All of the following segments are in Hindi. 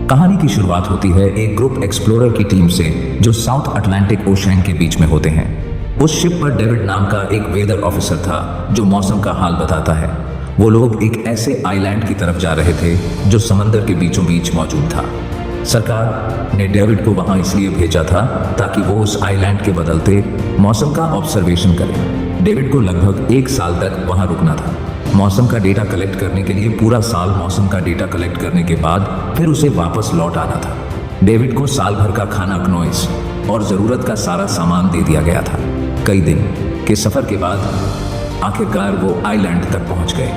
कहानी की शुरुआत होती है एक ग्रुप एक्सप्लोरर की टीम से जो साउथ अटलांटिक ओशन के बीच में होते हैं। उस शिप पर डेविड नाम का एक वेदर ऑफिसर था जो मौसम का हाल बताता है। वो लोग एक ऐसे आइलैंड की तरफ जा रहे थे जो समंदर के बीचों बीच मौजूद था। सरकार ने डेविड को वहां इसलिए भेजा था ताकि वो उस आइलैंड के बदलते मौसम का ऑब्जर्वेशन करे। डेविड को लगभग 1 साल तक वहां रुकना था। मौसम का डेटा कलेक्ट करने के लिए पूरा साल मौसम का डेटा कलेक्ट करने के बाद फिर उसे वापस लौट आना था। डेविड को साल भर का खाना, क्नोइस और ज़रूरत का सारा सामान दे दिया गया था। कई दिन के सफ़र के बाद आखिरकार वो आइलैंड तक पहुंच गए।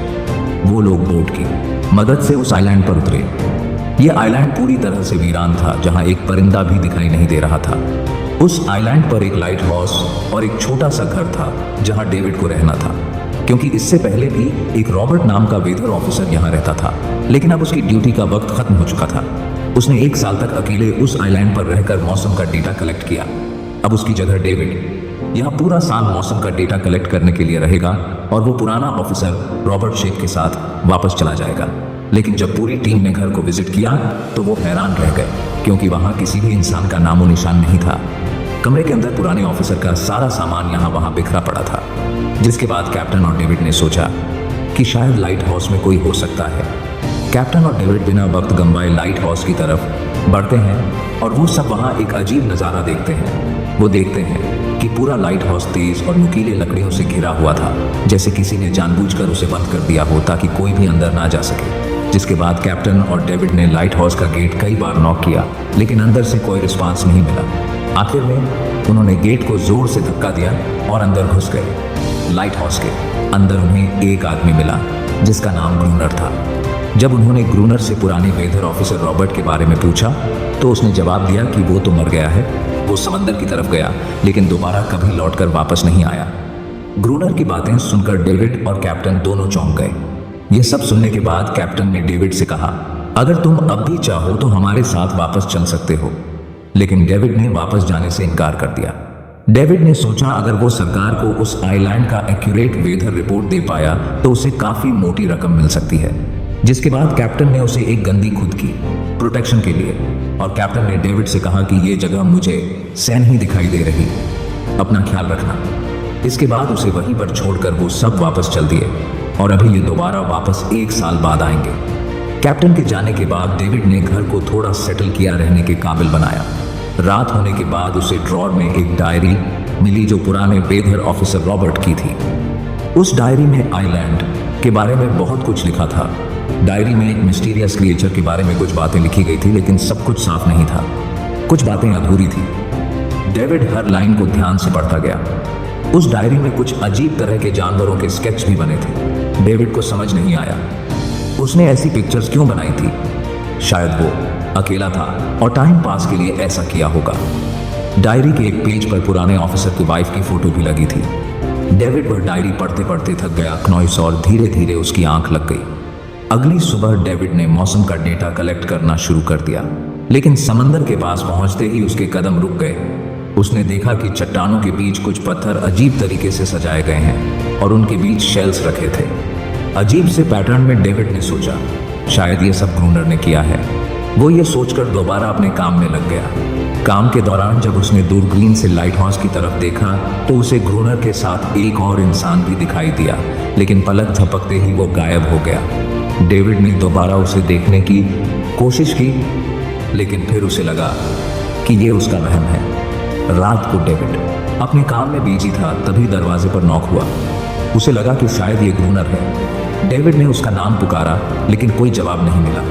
वो लोग बोट की मदद से उस आइलैंड पर उतरे। ये आइलैंड पूरी तरह से वीरान था, जहां एक परिंदा भी दिखाई नहीं दे रहा था। उस आइलैंड पर एक लाइट हाउस और एक छोटा सा घर था जहां डेविड को रहना था, क्योंकि इससे पहले भी एक रॉबर्ट नाम का वेदर ऑफिसर यहाँ रहता था, लेकिन अब उसकी ड्यूटी का वक्त खत्म हो चुका था। उसने 1 साल तक अकेले उस आइलैंड पर रहकर मौसम का डेटा कलेक्ट किया। अब उसकी जगह डेविड यहाँ पूरा साल मौसम का डेटा कलेक्ट करने के लिए रहेगा और वो पुराना ऑफिसर रॉबर्ट शेक के साथ वापस चला जाएगा। लेकिन जब पूरी टीम ने घर को विजिट किया तो वो हैरान रह गए, क्योंकि वहाँ किसी भी इंसान का नामो निशान नहीं था। कमरे के अंदर पुराने ऑफिसर का सारा सामान यहाँ वहाँ बिखरा पड़ा था। जिसके बाद कैप्टन और डेविड ने सोचा कि शायद लाइट हाउस में कोई हो सकता है। कैप्टन और डेविड बिना वक्त गंवाए लाइट हाउस की तरफ बढ़ते हैं और वो सब वहाँ एक अजीब नज़ारा देखते हैं। वो देखते हैं कि पूरा लाइट हाउस तेज और नुकीले लकड़ियों से घिरा हुआ था, जैसे किसी ने जानबूझकर उसे बंद कर दिया हो ताकि कोई भी अंदर ना जा सके। जिसके बाद कैप्टन और डेविड ने लाइट हाउस का गेट कई बार नॉक किया, लेकिन अंदर से कोई रिस्पांस नहीं मिला। आखिर में उन्होंने गेट को जोर से धक्का दिया और अंदर घुस गए। लाइट हाउस के अंदर उन्हें एक आदमी मिला जिसका नाम ग्रूनर था। जब उन्होंने ग्रूनर से पुराने वेदर ऑफिसर रॉबर्ट के बारे में पूछा तो उसने जवाब दिया कि वो तो मर गया है। वो समंदर की तरफ गया, लेकिन दोबारा कभी लौटकर वापस नहीं आया। ग्रूनर की बातें सुनकर डेविड और कैप्टन दोनों चौंक गए। ये सब सुनने के बाद कैप्टन ने डेविड से कहा, अगर तुम अब भी चाहो तो हमारे साथ वापस चल सकते हो। लेकिन डेविड ने वापस जाने से इनकार कर दिया। डेविड ने सोचा अगर वो सरकार को उस आइलैंड का एक्यूरेट वेदर रिपोर्ट दे पाया तो उसे काफी मोटी रकम मिल सकती है। जिसके बाद कैप्टन ने उसे एक गंदी खुद की प्रोटेक्शन के लिए, और कैप्टन ने डेविड से कहा कि ये जगह मुझे सैन ही दिखाई दे रही, अपना ख्याल रखना। इसके बाद उसे वहीं पर छोड़कर वो सब वापस चल दिए और अभी ये दोबारा वापस 1 साल बाद आएंगे। कैप्टन के जाने के बाद डेविड ने घर को थोड़ा सेटल किया, रहने के काबिल बनाया। रात होने के बाद उसे ड्रॉर में एक डायरी मिली जो पुराने वेदर ऑफिसर रॉबर्ट की थी। उस डायरी में आइलैंड के बारे में बहुत कुछ लिखा था। डायरी में एक मिस्टीरियस क्रिएचर के बारे में कुछ बातें लिखी गई थी, लेकिन सब कुछ साफ नहीं था। कुछ बातें अधूरी थी। डेविड हर लाइन को ध्यान से पढ़ता गया। उस डायरी में कुछ अजीब तरह के जानवरों के स्केच भी बने थे। डेविड को समझ नहीं आया उसने ऐसी पिक्चर्स क्यों बनाई थी। शायद वो अकेला था और टाइम पास के लिए ऐसा किया होगा। डायरी के एक पेज पर पुराने ऑफिसर की वाइफ की फोटो भी लगी थी। डेविड वह डायरी पढ़ते पढ़ते थक गया क्नॉइस और धीरे धीरे उसकी आंख लग गई। अगली सुबह डेविड ने मौसम का डेटा कलेक्ट करना शुरू कर दिया, लेकिन समंदर के पास पहुंचते ही उसके कदम रुक गए। उसने देखा कि चट्टानों के बीच कुछ पत्थर अजीब तरीके से सजाए गए हैं और उनके बीच शेल्स रखे थे। अजीब से पैटर्न में डेविड ने सोचा शायद ये सब ग्रूनर ने किया है। वो ये सोचकर दोबारा अपने काम में लग गया। काम के दौरान जब उसने दूरबीन से लाइट हाउस की तरफ देखा तो उसे ग्रूनर के साथ एक और इंसान भी दिखाई दिया, लेकिन पलक झपकते ही वो गायब हो गया। डेविड ने दोबारा उसे देखने की कोशिश की, लेकिन फिर उसे लगा कि ये उसका वहम है। रात को डेविड अपने काम में बिजी था, तभी दरवाजे पर नॉक हुआ। उसे लगा कि शायद ये ग्रूनर है। डेविड ने उसका नाम पुकारा, लेकिन कोई जवाब नहीं मिला।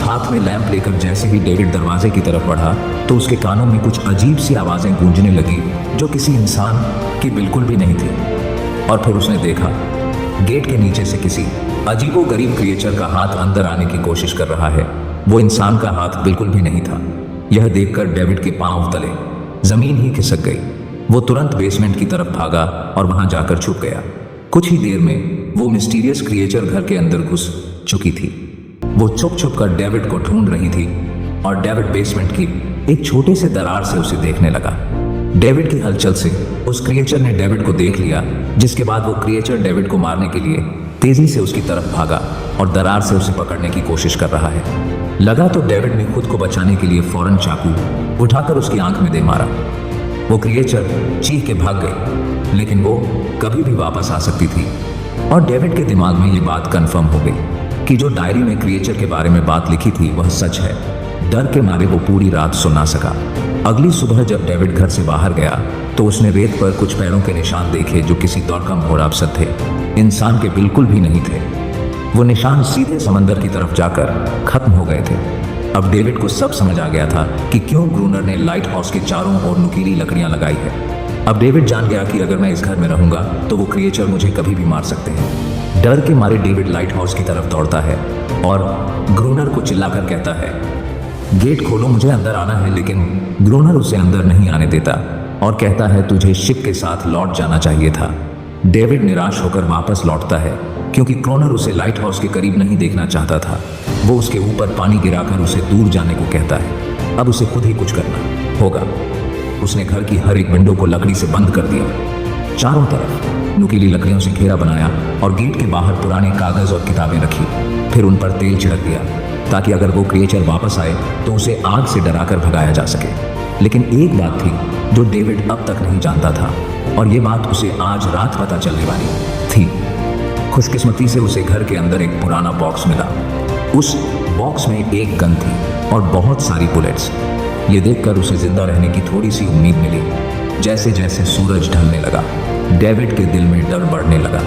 हाथ में लैंप लेकर जैसे ही डेविड दरवाजे की तरफ बढ़ा तो उसके कानों में कुछ अजीब सी आवाजें गूंजने लगी जो किसी इंसान की बिल्कुल भी नहीं थी। और फिर उसने देखा गेट के नीचे से किसी अजीबोगरीब क्रिएचर का हाथ अंदर आने की कोशिश कर रहा है। वो इंसान का हाथ बिल्कुल भी नहीं था। यह देखकर डेविड के पांव तले जमीन ही खिसक गई। वो तुरंत बेसमेंट की तरफ भागा और वहां जाकर छुप गया। कुछ ही देर में वो मिस्टीरियस क्रिएचर घर के अंदर घुस चुकी थी। वो छुप छुप कर डेविड को ढूंढ रही थी और डेविड बेसमेंट की एक छोटे से दरार से उसे देखने लगा। डेविड की हलचल से उस क्रिएचर ने डेविड को देख लिया, जिसके बाद वो क्रिएचर डेविड को मारने के लिए तेजी से उसकी तरफ भागा और दरार से उसे पकड़ने की कोशिश कर रहा है। लगा तो डेविड ने खुद को बचाने के लिए फौरन चाकू उठाकर उसकी आंख में दे मारा। वो क्रिएचर चीख के भाग गई, लेकिन वो कभी भी वापस आ सकती थी। और डेविड के दिमाग में ये बात कंफर्म हो गई कि जो डायरी में क्रिएचर के बारे में बात लिखी थी वह सच है। डर के मारे वो पूरी रात सो ना सका। अगली सुबह जब डेविड घर से बाहर गया तो उसने रेत पर कुछ पैरों के निशान देखे जो किसी दौड़ का मोराबसत थे, इंसान के बिल्कुल भी नहीं थे। वो निशान सीधे समंदर की तरफ जाकर खत्म हो गए थे। अब डेविड को सब समझ आ गया था कि क्यों ग्रूनर ने लाइट हाउस के चारों ओर नुकीली लकड़ियां लगाई है। अब डेविड जान गया कि अगर मैं इस घर में रहूंगा तो वो क्रिएचर मुझे कभी भी मार सकते हैं। डर के मारे डेविड लाइट हाउस की तरफ दौड़ता है और ग्रूनर को चिल्लाकर कहता है, गेट खोलो, मुझे अंदर आना है। लेकिन ग्रूनर उसे अंदर नहीं आने देता और कहता है, तुझे शिप के साथ लौट जाना चाहिए था। डेविड निराश होकर वापस लौटता है क्योंकि ग्रूनर उसे लाइट हाउस के करीब नहीं देखना चाहता था। वो उसके ऊपर पानी गिराकर उसे दूर जाने को कहता है। अब उसे खुद ही कुछ करना होगा। उसने घर की हर एक विंडो को लकड़ी से बंद कर दिया, चारों तरफ नुकीली लकड़ियों से घेरा बनाया और गेट के बाहर पुराने कागज और किताबें रखी। फिर उन पर तेल छिड़क दिया ताकि अगर वो क्रिएचर वापस आए तो उसे आग से डराकर भगाया जा सके। लेकिन एक बात थी जो डेविड अब तक नहीं जानता था, और ये बात उसे आज रात पता चलने वाली थी। खुशकिस्मती से उसे घर के अंदर एक पुराना बॉक्स मिला। उस बॉक्स में एक गन थी और बहुत सारी बुलेट्स। ये देखकर उसे जिंदा रहने की थोड़ी सी उम्मीद मिली। जैसे जैसे सूरज ढलने लगा, डेविड के दिल में डर बढ़ने लगा।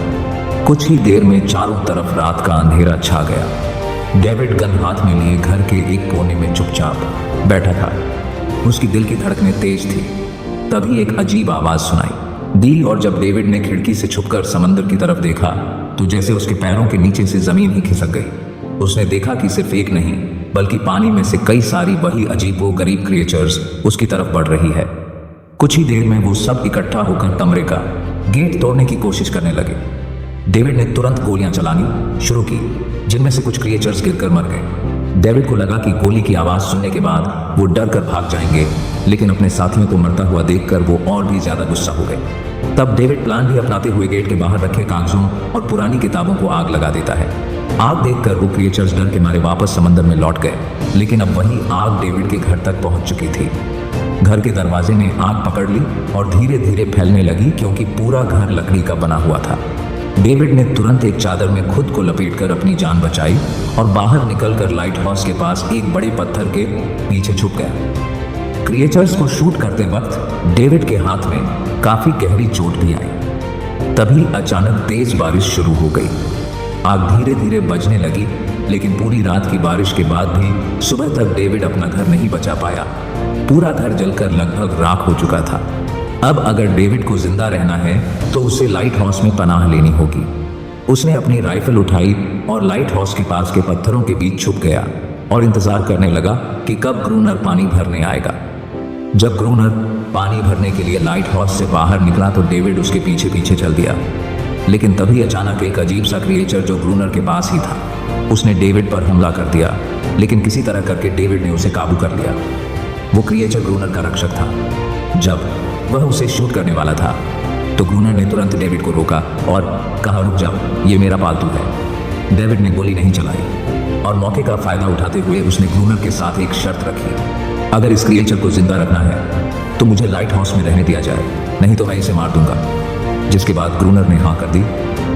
कुछ ही देर में चारों तरफ रात का अंधेरा छा गया। डेविड गन हाथ में लिए घर के एक कोने में चुपचाप बैठा था। उसकी दिल की धड़कनें तेज थी। तभी एक अजीब आवाज सुनाई दी, और जब डेविड ने खिड़की से छुपकर समंदर की तरफ देखा तो जैसे उसके पैरों के नीचे से जमीन ही खिसक गई। उसने देखा कि सिर्फ एक नहीं बल्कि पानी में से कई सारी वही अजीबोगरीब क्रिएचर्स उसकी तरफ बढ़ रही है। कुछ ही देर में वो सब इकट्ठा होकर कमरे का गेट तोड़ने की कोशिश करने लगे। डेविड ने तुरंत गोलियां चलानी शुरू की, जिनमें से कुछ क्रिएचर्स गिरकर मर गए। डेविड को लगा कि गोली की आवाज सुनने के बाद वो डर कर भाग जाएंगे, लेकिन अपने साथियों को मरता हुआ देखकर वो और भी ज्यादा गुस्सा हो गए। तब डेविड प्लान भी अपनाते हुए गेट के बाहर रखे कागजों और पुरानी किताबों को आग लगा देता है। आग देखकर वो क्रिएचर्स डर के मारे वापस समंदर में लौट गए, लेकिन अब वही आग डेविड के घर तक पहुंच चुकी थी। घर के दरवाजे ने आग पकड़ ली और धीरे धीरे फैलने लगी क्योंकि पूरा घर लकड़ी का बना हुआ था। डेविड ने तुरंत एक चादर में खुद को लपेटकर अपनी जान बचाई और बाहर निकलकर लाइट हाउस के पास एक बड़े पत्थर के पीछे छुप गया। क्रिएचर्स को शूट करते वक्त डेविड के हाथ में काफी गहरी चोट भी आई। तभी अचानक तेज बारिश शुरू हो गई। आग धीरे धीरे बुझने लगी, लेकिन पूरी रात की बारिश के बाद भी सुबह तक डेविड अपना घर नहीं बचा पाया। पूरा घर जलकर लगभग राख हो चुका था। अब अगर डेविड को जिंदा रहना है तो उसे लाइट हाउस में पनाह लेनी होगी। उसने अपनी राइफल उठाई और लाइट हाउस के पास के पत्थरों के बीच छुप गया और इंतजार करने लगा कि कब ग्रूनर पानी भरने आएगा। जब ग्रूनर पानी भरने के लिए लाइट हाउस से बाहर निकला तो डेविड उसके पीछे पीछे चल दिया। लेकिन तभी अचानक एक अजीब सा क्रिएचर जो ग्रूनर के पास ही था, उसने डेविड पर हमला कर दिया। लेकिन किसी तरह करके डेविड ने उसे काबू कर लिया। वो क्रिएचर ग्रूनर का रक्षक था। जब वह उसे शूट करने वाला था तो ग्रूनर ने तुरंत डेविड को रोका और कहा, रुक जाओ, ये मेरा पालतू है। डेविड ने गोली नहीं चलाई और मौके का फायदा उठाते हुए उसने ग्रूनर के साथ एक शर्त रखी, अगर इस क्रिएचर को जिंदा रखना है तो मुझे लाइट हाउस में रहने दिया जाए, नहीं तो मैं इसे मार दूंगा। जिसके बाद ग्रूनर ने हाँ कर दी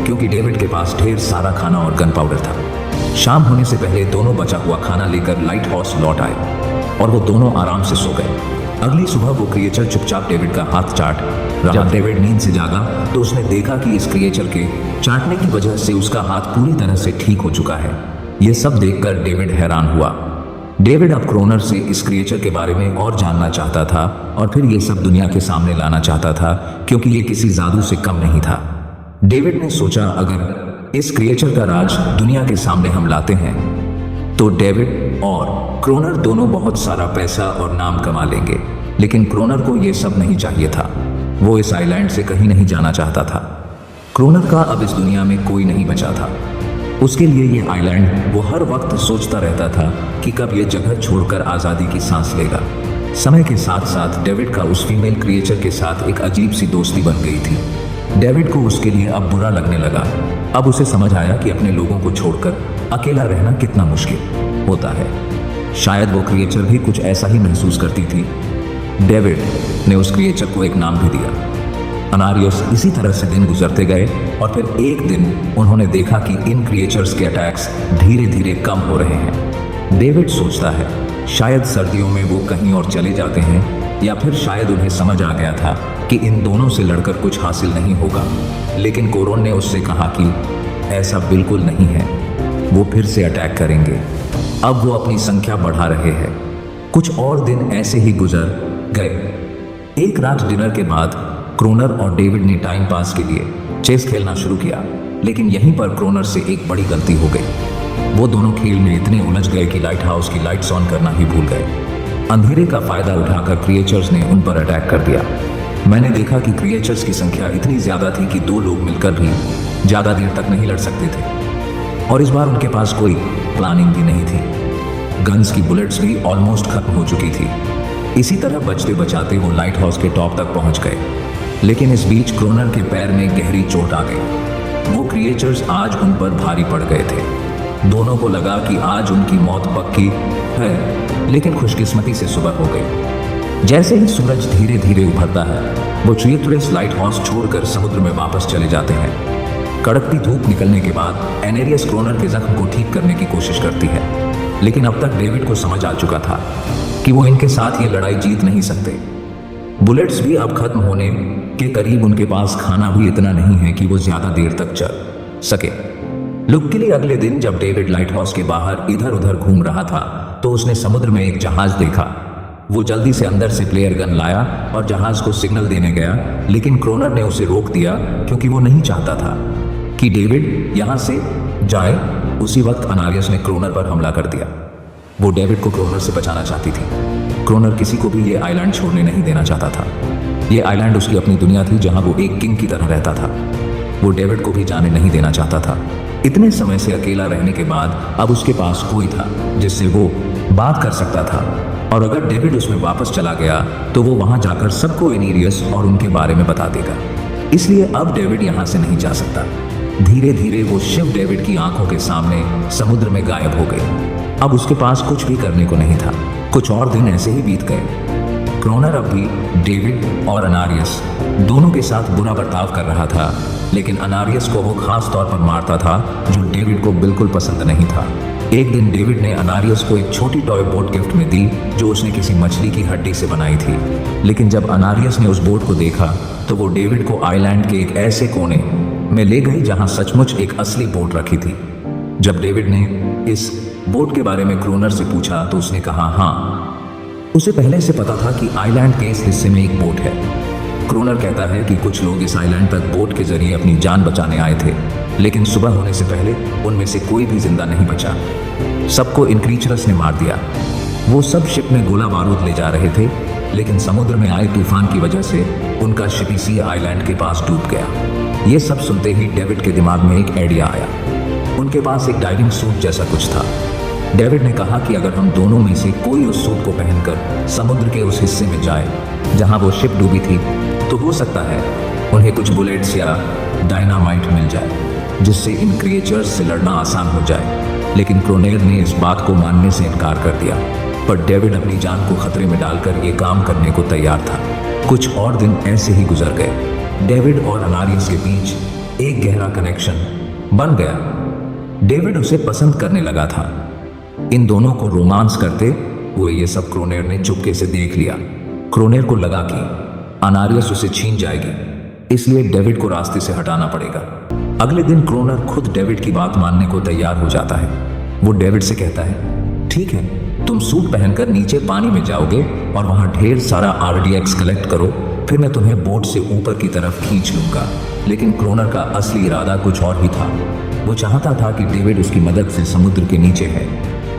क्योंकि डेविड के पास ढेर सारा खाना और गन पाउडर था। शाम होने से पहले दोनों बचा हुआ खाना लेकर लाइट हाउस लौट आए और वो दोनों आराम से सो गए। अगली सुबह वो क्रिएचर चुपचाप डेविड का हाथ चाट रहा। जब डेविड नींद से जागा तो उसने देखा कि इस क्रिएचर के चाटने की वजह से उसका हाथ पूरी तरह से ठीक हो चुका है। ये सब देखकर डेविड हैरान हुआ। डेविड अब ग्रूनर से इस क्रिएचर के बारे में और जानना चाहता था और फिर ये सब दुनिया के सामने लाना चाहता था क्योंकि ये किसी जादू से कम नहीं था। डेविड ने सोचा, अगर इस क्रिएचर का राज दुनिया के सामने हम लाते हैं तो डेविड और ग्रूनर दोनों बहुत सारा पैसा और नाम कमा लेंगे। लेकिन ग्रूनर को यह सब नहीं चाहिए था। वो इस आइलैंड से कहीं नहीं जाना चाहता था। ग्रूनर का अब इस दुनिया में कोई नहीं बचा था। उसके लिए ये आइलैंड वो हर वक्त सोचता रहता था कि कब ये जगह छोड़कर आज़ादी की सांस लेगा। समय के साथ साथ डेविड का उस फीमेल क्रिएचर के साथ एक अजीब सी दोस्ती बन गई थी। डेविड को उसके लिए अब बुरा लगने लगा। अब उसे समझ आया कि अपने लोगों को छोड़कर अकेला रहना कितना मुश्किल होता है। शायद वो क्रिएचर भी कुछ ऐसा ही महसूस करती थी। डेविड ने उस क्रिएचर को एक नाम भी दिया, अनारियस। इसी तरह से दिन गुजरते गए और फिर एक दिन उन्होंने देखा कि इन क्रिएचर्स के अटैक्स धीरे धीरे कम हो रहे हैं। डेविड सोचता है शायद सर्दियों में वो कहीं और चले जाते हैं, या फिर शायद उन्हें समझ आ गया था कि इन दोनों से लड़कर कुछ हासिल नहीं होगा। लेकिन कोरोन ने उससे कहा कि ऐसा बिल्कुल नहीं है, वो फिर से अटैक करेंगे। अब वो अपनी संख्या बढ़ा रहे हैं। कुछ और दिन ऐसे ही गुजर गए। एक रात डिनर के बाद क्रोनर और डेविड ने टाइम पास के लिए चेस खेलना शुरू किया, लेकिन यहीं पर क्रोनर से एक बड़ी गलती हो गई। वो दोनों खेल में इतने उलझ गए कि लाइट हाउस की लाइट्स ऑन करना ही भूल गए। अंधेरे का फायदा उठाकर क्रिएचर्स ने उन पर अटैक कर दिया। मैंने देखा कि क्रिएचर्स की संख्या इतनी ज्यादा थी कि दो लोग मिलकर भी ज्यादा देर तक नहीं लड़ सकते थे, और इस बार उनके पास कोई प्लानिंग भी नहीं थी। गन्स की बुलेट्स भी ऑलमोस्ट खत्म हो चुकी थी। इसी तरह बचते बचाते वो लाइट हाउस के टॉप तक पहुंच गए, लेकिन इस बीच क्रोनर के पैर में गहरी चोट आ गई। वो क्रिएचर्स आज उन पर भारी पड़ गए थे। दोनों को लगा कि आज उनकी मौत पक्की है, लेकिन खुशकिस्मती से सुबह हो गई। जैसे ही सूरज धीरे धीरे उभरता है, वो ट्रिएथुरस लाइट हाउस छोड़कर समुद्र में वापस चले जाते हैं। कड़कती धूप निकलने के बाद एनेरियस क्रोनर के जख्म को ठीक करने की कोशिश करती है, लेकिन अब तक डेविड को समझ आ चुका था कि वो इनके साथ ये लड़ाई जीत नहीं सकते। बुलेट्स भी अब खत्म होने के करीब, उनके पास खाना भी इतना नहीं है कि वो ज्यादा देर तक चल सके। लुक के लिए अगले दिन जब डेविड लाइट हाउस के बाहर इधर उधर घूम रहा था, तो उसने समुद्र में एक जहाज देखा। वो जल्दी से अंदर से प्लेयर गन लाया और जहाज को सिग्नल देने गया, लेकिन क्रोनर ने उसे रोक दिया क्योंकि वो नहीं चाहता था कि डेविड यहां से जाए। उसी वक्त अनारियस ने क्रोनर पर हमला कर दिया। वो डेविड को क्रोनर से बचाना चाहती थी। क्रोनर किसी को भी ये आइलैंड छोड़ने नहीं देना चाहता था। ये आइलैंड उसकी अपनी दुनिया थी, जहां वो एक किंग की तरह रहता था। वो डेविड को भी जाने नहीं देना चाहता था। इतने समय से अकेला रहने के बाद अब उसके पास कोई था जिससे वो बात कर सकता था, और अगर डेविड उसमें वापस चला गया तो वो वहां जाकर सबको एनेरियस और उनके बारे में बता देगा। इसलिए अब डेविड यहां से नहीं जा सकता। धीरे धीरे वो शिप डेविड की आंखों के सामने समुद्र में गायब हो गई। अब उसके पास कुछ भी करने को नहीं था। कुछ और दिन ऐसे ही बीत गए। क्रोनर अब भी डेविड और अनारियस दोनों के साथ बुरा बर्ताव कर रहा था, लेकिन अनारियस को वो खास तौर पर मारता था, जो डेविड को बिल्कुल पसंद नहीं था। एक दिन डेविड ने अनारियस को एक छोटी टॉय बोट गिफ्ट में दी, जो उसने किसी मछली की हड्डी से बनाई थी। लेकिन जब अनारियस ने उस बोट को देखा तो वो डेविड को आइलैंड के एक ऐसे कोने में ले गई जहां सचमुच एक असली बोट रखी थी। जब डेविड ने इस बोट के बारे में क्रोनर से पूछा तो उसने कहा हाँ, उसे पहले से पता था कि आइलैंड के इस हिस्से में एक बोट है। क्रोनर कहता है कि कुछ लोग इस आइलैंड तक बोट के जरिए अपनी जान बचाने आए थे, लेकिन सुबह होने से पहले उनमें से कोई भी जिंदा नहीं बचा। सबको इन क्रीचर्स ने मार दिया। वो सब शिप में गोला बारूद ले जा रहे थे, लेकिन समुद्र में आए तूफान की वजह से उनका शिप इसी आइलैंड के पास डूब गया। ये सब सुनते ही डेविड के दिमाग में एक आइडिया आया। उनके पास एक डाइविंग सूट जैसा कुछ था। डेविड ने कहा कि अगर हम दोनों में से कोई उस सूट को पहनकर समुद्र के उस हिस्से में जाए जहां वो शिप डूबी थी, तो हो सकता है उन्हें कुछ बुलेट्स या डायनामाइट मिल जाए, जिससे इन क्रिएचर्स से लड़ना आसान हो जाए। लेकिन क्रोनेर ने इस बात को मानने से इनकार कर दिया, पर डेविड अपनी जान को खतरे में डालकर ये काम करने को तैयार था। कुछ और दिन ऐसे ही गुजर गए। डेविड और अनारियस के बीच एक गहरा कनेक्शन बन गया। डेविड उसे पसंद करने लगा था। इन दोनों को रोमांस करते हुए ये सब क्रोनेर ने चुपके से देख लिया। क्रोनेर को लगा कि अनारियस उसे छीन जाएगी, इसलिए डेविड को रास्ते से हटाना पड़ेगा। अगले दिन क्रोनर खुद डेविड की बात मानने को तैयार हो जाता है। वो डेविड से कहता है, ठीक है, तुम सूट पहनकर नीचे पानी में जाओगे और वहां ढेर सारा RDX कलेक्ट करो, फिर मैं तुम्हें बोट से ऊपर की तरफ खींच लूंगा। लेकिन क्रोनर का असली इरादा कुछ और ही था। वो चाहता था कि डेविड उसकी मदद से समुद्र के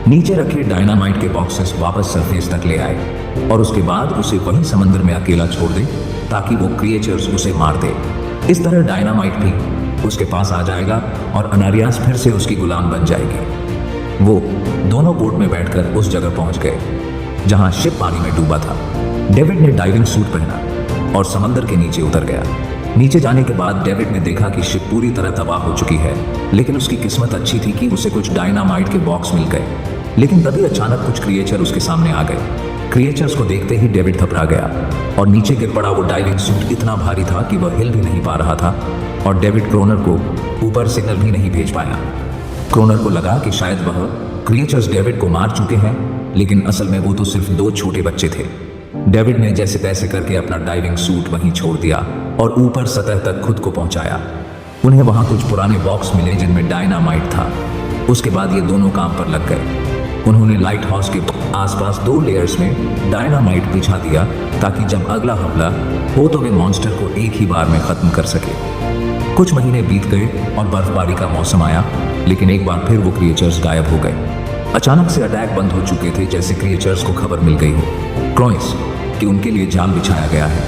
नीचे रखे डायनामाइट के बॉक्सेस वापस सरफेस तक ले आए और उसके बाद उसे वहीं समंदर में अकेला छोड़ दे, ताकि वो क्रिएचर्स उसे मार दे। इस तरह डायनामाइट भी उसके पास आ जाएगा और अनारियास फिर से उसकी गुलाम बन जाएगी। वो दोनों बोट में बैठकर उस जगह पहुंच गए जहां शिप पानी में डूबा था। डेविड ने डाइविंग सूट पहना और समंदर के नीचे उतर गया। नीचे जाने के बाद डेविड ने देखा कि शिप पूरी तरह तबाह हो चुकी है, लेकिन उसकी किस्मत अच्छी थी कि उसे कुछ डायनामाइट के बॉक्स मिल गए। लेकिन तभी अचानक कुछ क्रिएचर उसके सामने आ गए। क्रिएचर्स को देखते ही डेविड घबरा गया और नीचे गिर पड़ा। वो डाइविंग सूट इतना भारी था कि वह हिल भी नहीं पा रहा था और डेविड क्रोनर को ऊपर सिग्नल भी नहीं भेज पाया। क्रोनर को लगा कि शायद वह क्रिएचर्स डेविड को मार चुके हैं, लेकिन असल में वो तो सिर्फ 2 छोटे बच्चे थे। डेविड ने जैसे तैसे करके अपना डाइविंग सूट वहीं छोड़ दिया और ऊपर सतह तक खुद को पहुंचाया। उन्हें वहां कुछ पुराने बॉक्स मिले जिनमें डायनामाइट था। उसके बाद ये दोनों काम पर लग गए। उन्होंने लाइट हाउस के आसपास 2 लेयर्स में डायनामाइट बिछा दिया ताकि जब अगला हमला हो तो वे मॉन्स्टर को एक ही बार में खत्म कर सके। कुछ महीने बीत गए और बर्फबारी का मौसम आया, लेकिन एक बार फिर वो क्रिएचर्स गायब हो गए। अचानक से अटैक बंद हो चुके थे, जैसे क्रिएचर्स को खबर मिल गई हो क्रोइस कि उनके लिए जाल बिछाया गया है,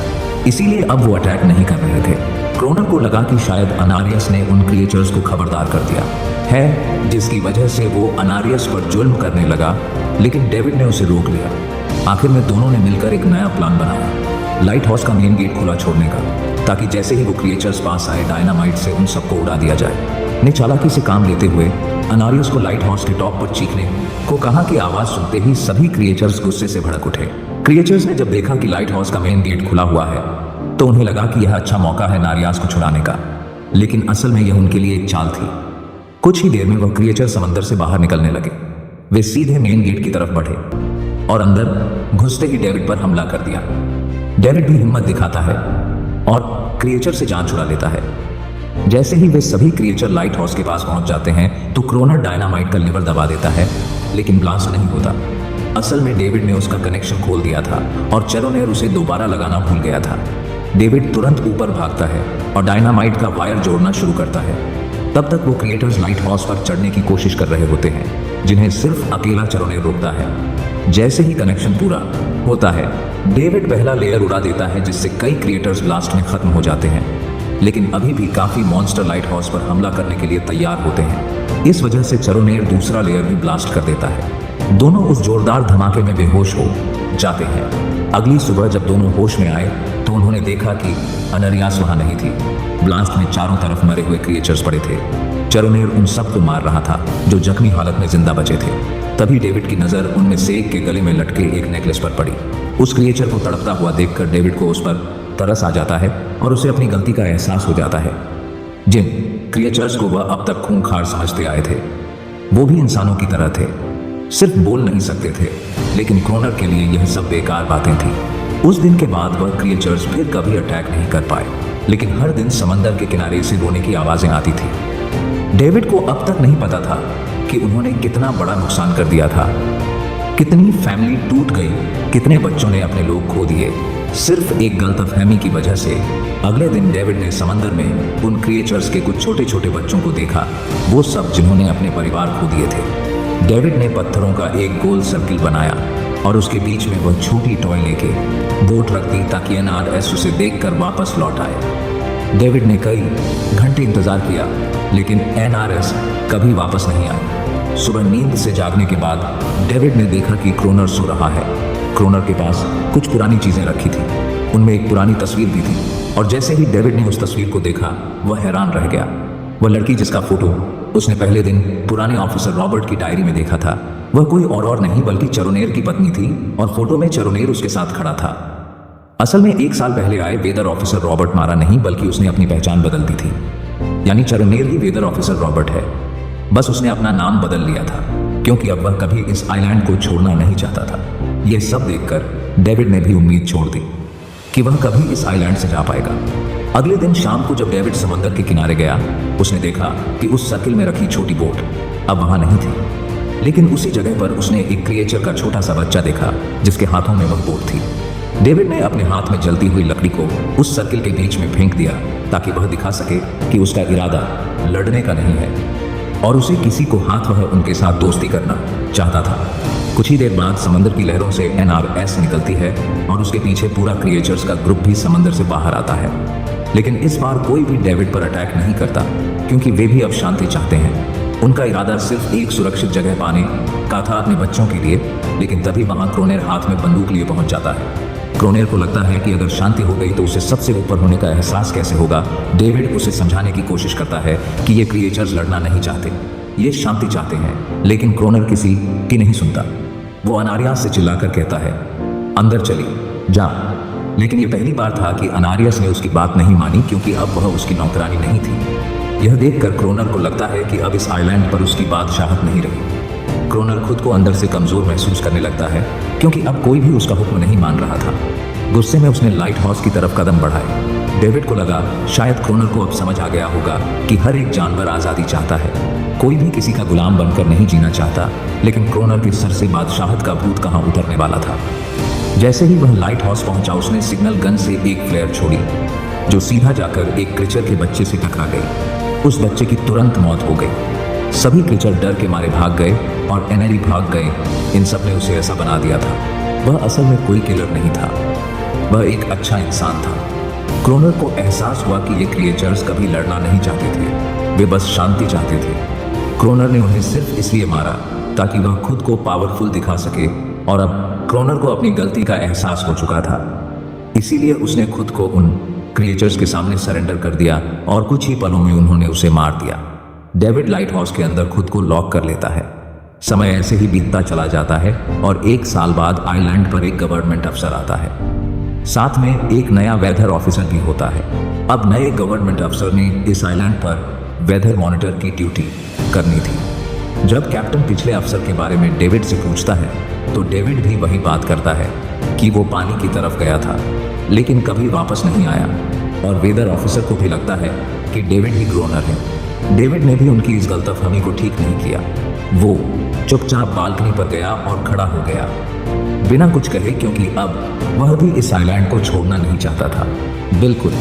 इसीलिए अब वो अटैक नहीं कर रहे थे। क्रोनर को लगा कि शायद अनारियस ने उन क्रिएचर्स को खबरदार कर दिया है, जिसकी वजह से वो अनारियस पर जुल्म करने लगा, लेकिन डेविड ने उसे रोक लिया। आखिर में दोनों ने मिलकर एक नया प्लान बनाया, लाइट हाउस का मेन गेट खुला छोड़ने का, ताकि जैसे ही वो क्रिएचर्स पास आए डायनामाइट से उन सबको उड़ा दिया जाए। ने चालाकी से काम लेते हुए अनारियस को लाइट हाउस के टॉप पर चीखने को कहा कि आवाज सुनते ही सभी क्रिएचर्स गुस्से से भड़क उठे। क्रिएचर्स ने जब देखा कि लाइट हाउस का मेन गेट खुला हुआ है तो उन्हें लगा कि यह अच्छा मौका है नारियास को छुड़ाने का, लेकिन असल में यह उनके लिए एक चाल थी। कुछ ही देर में वह क्रिएचर समंदर से बाहर निकलने लगे। वे सीधे मेन गेट की तरफ बढ़े और अंदर घुसते ही डेविड पर हमला कर दिया। डेविड भी हिम्मत दिखाता है और क्रिएचर से जान छुड़ा लेता है। जैसे ही वे सभी क्रिएचर लाइट हाउस के पास पहुंच जाते हैं तो क्रोनर डायनामाइट का लीवर दबा देता है, लेकिन ब्लास्ट नहीं होता। असल में डेविड ने उसका कनेक्शन खोल दिया था और चरोनेर उसे दोबारा लगाना भूल गया था। डेविड तुरंत ऊपर भागता है और डायनामाइट का वायर जोड़ना शुरू करता है। तब तक वो क्रिएटर्स लाइट हाउस पर चढ़ने की कोशिश कर रहे होते हैं, जिन्हें सिर्फ अकेला चरोनेर रोकता है। जैसे ही कनेक्शन पूरा होता है, डेविड पहला लेयर उड़ा देता है, जिससे कई क्रिएटर्स ब्लास्ट में खत्म हो जाते हैं, लेकिन अभी भी काफी मॉन्स्टर लाइट हाउस पर हमला करने के लिए तैयार होते हैं। इस वजह से चरोनेर दूसरा लेयर भी ब्लास्ट कर देता है। दोनों उस जोरदार धमाके में बेहोश हो जाते हैं। अगली सुबह जब दोनों होश में आए तो उन्होंने देखा कि अनारियास वहां नहीं थी। ब्लास्ट में चारों तरफ मरे हुए क्रिएचर्स पड़े थे। चरोनेर उन सबको मार रहा था जो जख्मी हालत में जिंदा बचे थे। तभी डेविड की नजर उनमें से एक के गले में लटके एक नेकलेस पर पड़ी। उस क्रिएचर को तड़पता हुआ देखकर डेविड को उस पर तरस आ जाता है और उसे अपनी गलती का एहसास हो जाता है। जिन क्रिएचर्स को वह अब तक खूंखार समझते आए थे, वो भी इंसानों की तरह थे, सिर्फ बोल नहीं सकते थे। लेकिन क्रोनर के लिए यह सब बेकार बातें थी। उस दिन के बाद वह क्रिएचर्स फिर कभी अटैक नहीं कर पाए, लेकिन हर दिन समंदर के किनारे से रोने की आवाजें आती थी। डेविड को अब तक नहीं पता था कि उन्होंने कितना बड़ा नुकसान कर दिया था, कितनी फैमिली टूट गई, कितने बच्चों ने अपने लोग खो दिए, सिर्फ एक गलतफहमी की वजह से। अगले दिन डेविड ने समंदर में उन क्रिएचर्स के कुछ छोटे छोटे बच्चों को देखा, वो सब जिन्होंने अपने परिवार खो दिए थे। डेविड ने पत्थरों का एक गोल सर्किल बनाया और उसके बीच में वह छोटी टॉय लेके बोट रख दी ताकि एनआरएस उसे देखकर वापस लौट आए। डेविड ने कई घंटे इंतजार किया, लेकिन एनआरएस कभी वापस नहीं आया। सुबह नींद से जागने के बाद डेविड ने देखा कि क्रोनर सो रहा है। क्रोनर के पास कुछ पुरानी चीजें रखी थी, उनमें एक पुरानी तस्वीर भी थी, और जैसे ही डेविड ने उस तस्वीर को देखा वह हैरान रह गया। वह लड़की जिसका फोटो उसने पहले दिन पुराने ऑफिसर रॉबर्ट की डायरी में देखा था, वह कोई और नहीं बल्कि चरोनेर की पत्नी थी, और फोटो में चरोनेर उसके साथ खड़ा था। असल में 1 साल पहले आए वेदर ऑफिसर रॉबर्ट मारा नहीं, बल्कि उसने अपनी पहचान बदल दी थी। यानी चरोनेर ही वेदर ऑफिसर रॉबर्ट है, बस उसने अपना नाम बदल लिया था क्योंकि अब वह कभी इस आइलैंड को छोड़ना नहीं चाहता था। यह सब देखकर डेविड ने भी उम्मीद छोड़ दी कि वह कभी इस आइलैंड से जा पाएगा। अगले दिन शाम को जब डेविड समंदर के किनारे गया, उसने देखा कि उस सर्किल में रखी छोटी बोट अब वहां नहीं थी, लेकिन उसी जगह पर उसने एक क्रिएचर का छोटा सा बच्चा देखा जिसके हाथों में वह बोट थी। डेविड ने अपने हाथ में जलती हुई लकड़ी को उस सर्किल के बीच में फेंक दिया ताकि वह दिखा सके कि उसका इरादा लड़ने का नहीं है और उसे किसी को हाथ वह उनके साथ दोस्ती करना चाहता था। कुछ ही देर बाद समंदर की लहरों से एनआरएस निकलती है और उसके पीछे पूरा क्रिएचर्स का ग्रुप भी समंदर से बाहर आता है, लेकिन इस बार कोई भी डेविड पर अटैक नहीं करता क्योंकि वे भी अब शांति चाहते हैं। उनका इरादा सिर्फ एक सुरक्षित जगह पाने का था अपने बच्चों के लिए, लेकिन तभी वहां क्रोनेर हाथ में बंदूक लिए पहुंच जाता है। क्रोनेर को लगता है कि अगर शांति हो गई तो उसे सबसे ऊपर होने का एहसास कैसे होगा। डेविड उसे समझाने की कोशिश करता है कि ये क्रिएचर्स लड़ना नहीं चाहते, ये शांति चाहते हैं, लेकिन क्रोनर किसी की नहीं सुनता। वो अनारियास से चिल्लाकर कहता है, अंदर चली जा। लेकिन ये पहली बार था कि अनारियास ने उसकी बात नहीं मानी, क्योंकि अब वह उसकी नौकरानी नहीं थी। यह देखकर क्रोनर को लगता है कि अब इस आइलैंड पर उसकी बादशाहत नहीं रही। क्रोनर खुद को अंदर से कमजोर महसूस करने लगता है, क्योंकि अब कोई भी उसका हुक्म नहीं मान रहा था। गुस्से में उसने लाइट हाउस की तरफ कदम बढ़ाए। डेविड को लगा शायद क्रोनर को अब समझ आ गया होगा कि हर एक जानवर आज़ादी चाहता है, कोई भी किसी का गुलाम बनकर नहीं जीना चाहता। लेकिन क्रोनर के सर से बादशाहत का भूत कहाँ उतरने वाला था। जैसे ही वह लाइट हाउस पहुंचा, उसने सिग्नल गन से एक फ्लेयर छोड़ी, जो सीधा जाकर एक क्रीचर के बच्चे से टकरा गई। उस बच्चे की तुरंत मौत हो गई। सभी क्रीचर डर के मारे भाग गए और एनरी भाग गए। इन सब ने उसे ऐसा बना दिया था। वह असल में कोई किलर नहीं था, वह एक अच्छा इंसान था। क्रोनर को एहसास हुआ कि ये क्रिएचर्स कभी लड़ना नहीं चाहते थे, वे बस शांति चाहते थे। क्रोनर ने उन्हें सिर्फ इसलिए मारा ताकि वह खुद को पावरफुल दिखा सके, और अब क्रोनर को अपनी गलती का एहसास हो चुका था। इसीलिए उसने खुद को उन क्रिएचर्स के सामने सरेंडर कर दिया और कुछ ही पलों में उन्होंने उसे मार दिया। डेविड लाइट हाउस के अंदर खुद को लॉक कर लेता है। समय ऐसे ही बीतता चला जाता है और 1 साल बाद आइलैंड पर एक गवर्नमेंट अफसर आता है। साथ में एक नया वेदर ऑफिसर भी होता है। अब नए गवर्नमेंट अफसर ने इस आइलैंड पर वेदर मॉनिटर की ड्यूटी करनी थी। जब कैप्टन पिछले अफसर के बारे में डेविड से पूछता है, तो डेविड भी वही बात करता है कि वो पानी की तरफ गया था, लेकिन कभी वापस नहीं आया। और वेदर ऑफिसर को भी लगता है कि डेविड ही क्रोनर है। डेविड ने भी उनकी इस गलतफहमी को ठीक नहीं किया। वो चुपचाप बालकनी पर गया और खड़ा हो गया, बिना कुछ कहे, क्योंकि अब वह भी इस आइलैंड को छोड़ना नहीं चाहता था। बिल्कुल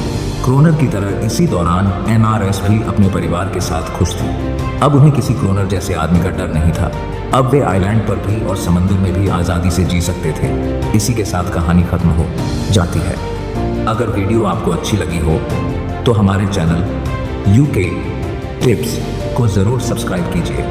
क्रोनर की तरह इसी दौरान एनआरएस भी अपने परिवार के साथ खुश थी। अब उन्हें किसी क्रोनर जैसे आदमी का डर नहीं था। अब वे आइलैंड पर भी और समंदर में भी आज़ादी से जी सकते थे। इसी के साथ कहानी खत्म हो जाती है। अगर वीडियो आपको अच्छी लगी हो तो हमारे चैनल यूके टिप्स को ज़रूर सब्सक्राइब कीजिए।